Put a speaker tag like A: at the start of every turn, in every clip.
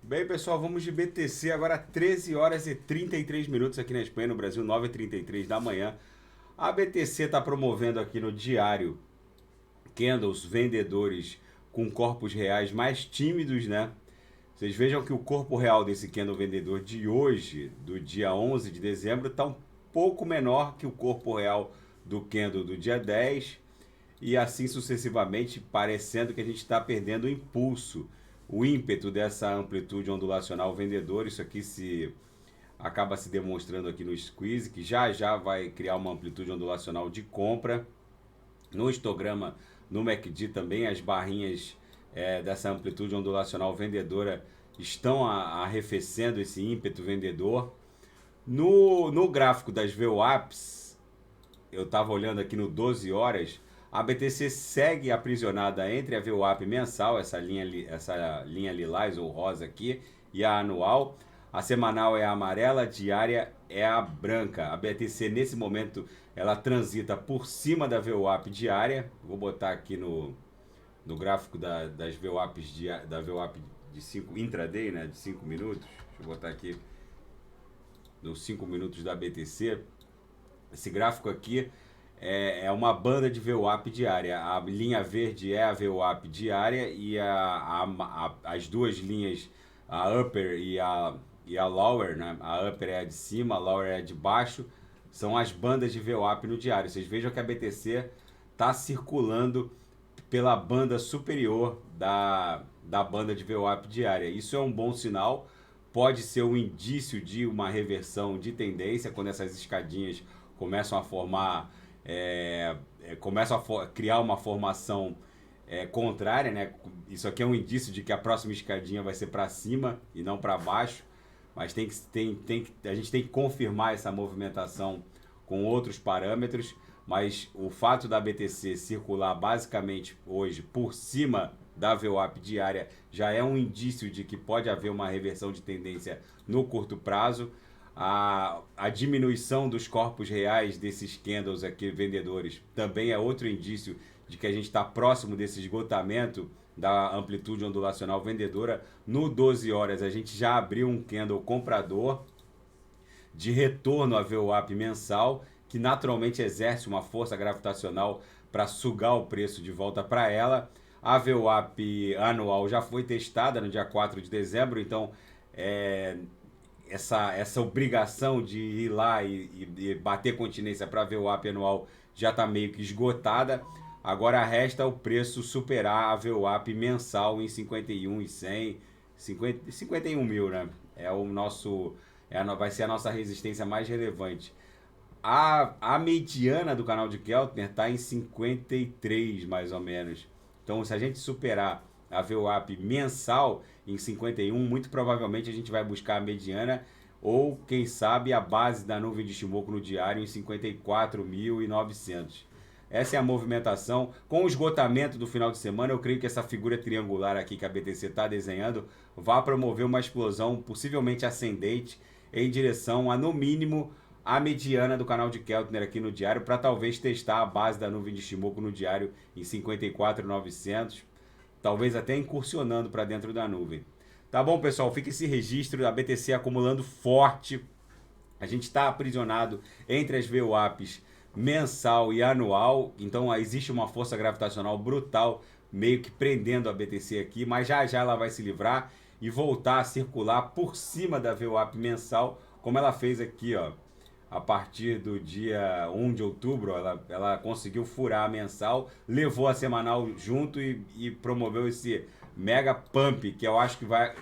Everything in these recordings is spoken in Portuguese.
A: Bem, pessoal, vamos de BTC agora 13 horas e 33 minutos aqui na Espanha, no Brasil, 9h33 da manhã. A BTC está promovendo aqui no diário candles vendedores com corpos reais mais tímidos, né? Vocês vejam que o corpo real desse candle vendedor de hoje, do dia 11 de dezembro, está um pouco menor que o corpo real do candle do dia 10 e assim sucessivamente, parecendo que a gente está perdendo o impulso, o ímpeto dessa amplitude ondulacional vendedora. Isso aqui acaba se demonstrando aqui no squeeze, que já já vai criar uma amplitude ondulacional de compra. No histograma, no MACD também, as barrinhas dessa amplitude ondulacional vendedora estão arrefecendo esse ímpeto vendedor. No gráfico das VWAPs, eu estava olhando aqui no 12 horas, a BTC segue aprisionada entre a VWAP mensal, essa linha lilás ou rosa aqui, e a anual. A semanal é a amarela, a diária é a branca. A BTC nesse momento ela transita por cima da VWAP diária. Vou botar aqui no gráfico das VWAPs da VWAP de 5 intraday, né, de 5 minutos. Deixa eu botar aqui nos 5 minutos da BTC. Esse gráfico aqui é uma banda de VWAP diária. A linha verde é a VWAP diária e as duas linhas, a upper e a lower, né? A upper é a de cima, a lower é a de baixo, são as bandas de VWAP no diário. Vocês vejam que a BTC está circulando pela banda superior da banda de VWAP diária. Isso é um bom sinal, pode ser um indício de uma reversão de tendência, quando essas escadinhas começam a formar, começam a criar uma formação contrária, né? Isso aqui é um indício de que a próxima escadinha vai ser para cima e não para baixo, mas a gente tem que confirmar essa movimentação com outros parâmetros. Mas o fato da BTC circular basicamente hoje por cima da VWAP diária já é um indício de que pode haver uma reversão de tendência no curto prazo. A diminuição dos corpos reais desses candles aqui vendedores também é outro indício de que a gente está próximo desse esgotamento da amplitude ondulacional vendedora. No 12 horas a gente já abriu um candle comprador de retorno à VWAP mensal, que naturalmente exerce uma força gravitacional para sugar o preço de volta para ela. A VWAP anual já foi testada no dia 4 de dezembro, então essa obrigação de ir lá e bater continência para a VWAP anual já está meio que esgotada. Agora resta o preço superar a VWAP mensal em 51.100, 51 mil, né? Vai ser a nossa resistência mais relevante. A mediana do canal de Keltner está em 53, mais ou menos. Então, se a gente superar a VWAP mensal em 51, muito provavelmente a gente vai buscar a mediana ou, quem sabe, a base da nuvem de Shimoku no diário em 54.900. Essa é a movimentação. Com o esgotamento do final de semana, eu creio que essa figura triangular aqui que a BTC está desenhando vai promover uma explosão, possivelmente ascendente, em direção a, no mínimo, a mediana do canal de Keltner aqui no diário, para talvez testar a base da nuvem de Shimoku no diário em 54.900, talvez até incursionando para dentro da nuvem. Tá bom, pessoal? Fica esse registro da BTC acumulando forte. A gente está aprisionado entre as VWAPs mensal e anual, então existe uma força gravitacional brutal meio que prendendo a BTC aqui, mas já já ela vai se livrar e voltar a circular por cima da VWAP mensal, como ela fez aqui, ó. A partir do dia 1 de outubro, ela conseguiu furar a mensal, levou a semanal junto e promoveu esse mega pump, que eu acho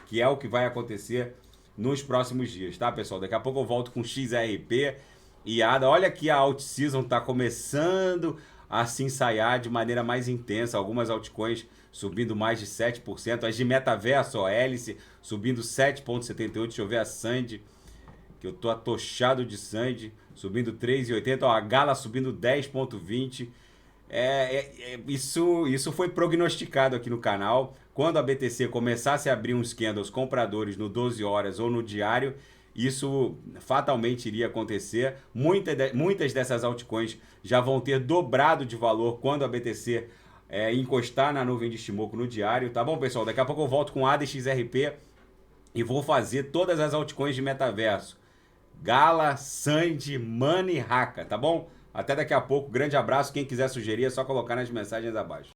A: que é o que vai acontecer nos próximos dias, tá, pessoal? Daqui a pouco eu volto com XRP e ADA. Olha que a alt season está começando a se ensaiar de maneira mais intensa. Algumas altcoins subindo mais de 7%. As de metaverso, ó, Hélice, subindo 7,78%. Deixa eu ver a Sandy, que eu tô atochado de Sandy, subindo 3,80%. Ó, a Gala subindo 10,20%. Isso foi prognosticado aqui no canal. Quando a BTC começasse a abrir uns candles compradores no 12 horas ou no diário, isso fatalmente iria acontecer. Muitas dessas altcoins já vão ter dobrado de valor quando a BTC encostar na nuvem de Shimoku no diário. Tá bom, pessoal? Daqui a pouco eu volto com ADA e XRP E vou fazer todas as altcoins de metaverso. Gala, Sandy, Money, Raka, tá bom? Até daqui a pouco. Grande abraço. Quem quiser sugerir é só colocar nas mensagens abaixo.